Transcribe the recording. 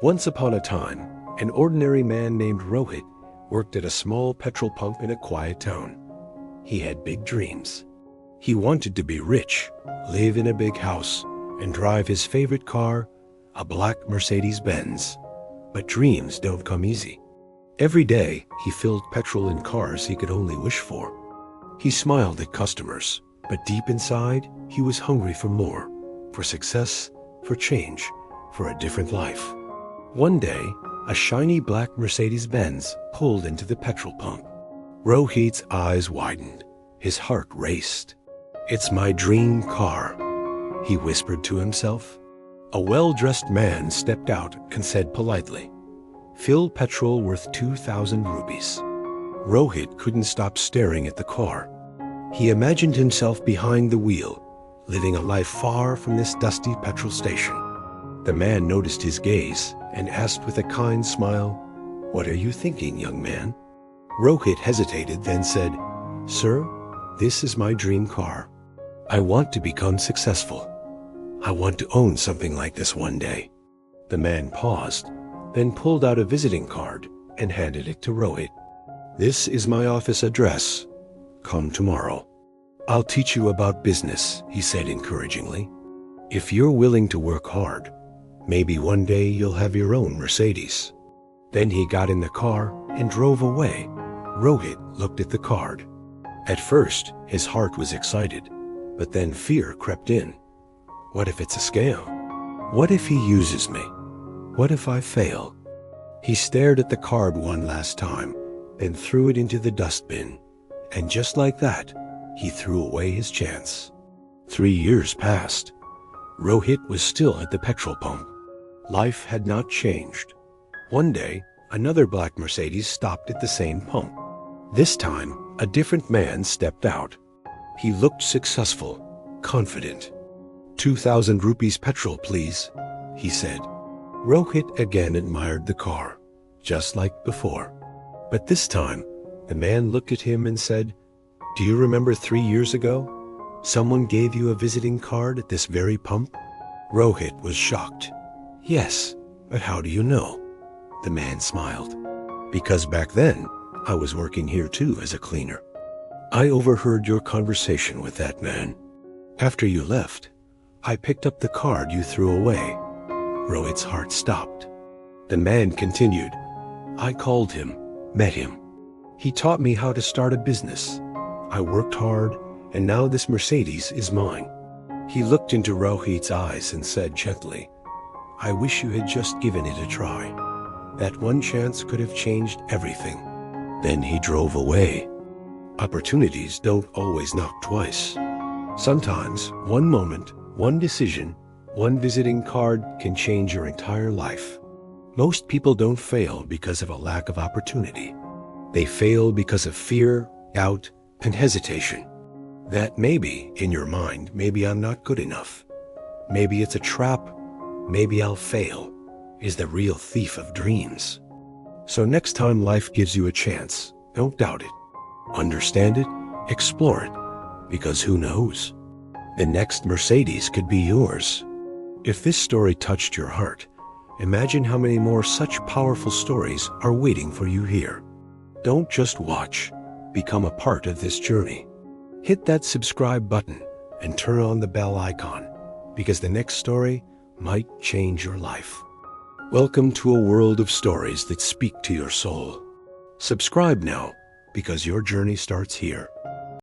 Once upon a time, an ordinary man named Rohit worked at a small petrol pump in a quiet town. He had big dreams. He wanted to be rich, live in a big house, and drive his favorite car, a black Mercedes-Benz. But dreams don't come easy. Every day, he filled petrol in cars he could only wish for. He smiled at customers, but deep inside, he was hungry for more, for success, for change, for a different life. One day, a shiny black Mercedes-Benz pulled into the petrol pump. Rohit's eyes widened. His heart raced. "It's my dream car," he whispered to himself. A well-dressed man stepped out and said politely, "Fill petrol worth 2,000 rupees." Rohit couldn't stop staring at the car. He imagined himself behind the wheel, living a life far from this dusty petrol station. The man noticed his gaze and asked with a kind smile, "What are you thinking, young man?" Rohit hesitated, then said, "Sir, this is my dream car. I want to become successful. I want to own something like this one day." The man paused, then pulled out a visiting card and handed it to Rohit. "This is my office address. Come tomorrow. I'll teach you about business," he said encouragingly. "If you're willing to work hard, maybe one day you'll have your own Mercedes." Then he got in the car and drove away. Rohit looked at the card. At first, his heart was excited, but then fear crept in. What if it's a scam? What if he uses me? What if I fail? He stared at the card one last time, then threw it into the dustbin. And just like that, he threw away his chance. 3 years passed. Rohit was still at the petrol pump. Life had not changed. One day, another black Mercedes stopped at the same pump. This time, a different man stepped out. He looked successful, confident. 2,000 rupees petrol, please," he said. Rohit again admired the car, just like before. But this time, the man looked at him and said, "Do you remember 3 years ago? Someone gave you a visiting card at this very pump?" Rohit was shocked. "Yes, but how do you know?" The man smiled. "Because back then, I was working here too as a cleaner. I overheard your conversation with that man. After you left, I picked up the card you threw away." Rohit's heart stopped. The man continued, "I called him, met him. He taught me how to start a business. I worked hard, and now this Mercedes is mine." He looked into Rohit's eyes and said gently, "I wish you had just given it a try. That one chance could have changed everything." Then he drove away. Opportunities don't always knock twice. Sometimes one moment, one decision, one visiting card can change your entire life. Most people don't fail because of a lack of opportunity. They fail because of fear, doubt, and hesitation. That maybe, in your mind, maybe I'm not good enough. Maybe it's a trap. Maybe I'll fail, is the real thief of dreams. So next time life gives you a chance, don't doubt it. Understand it, explore it, because who knows? The next Mercedes could be yours. If this story touched your heart, imagine how many more such powerful stories are waiting for you here. Don't just watch, become a part of this journey. Hit that subscribe button and turn on the bell icon, because the next story might change your life. Welcome to a world of stories that speak to your soul. Subscribe now, because your journey starts here.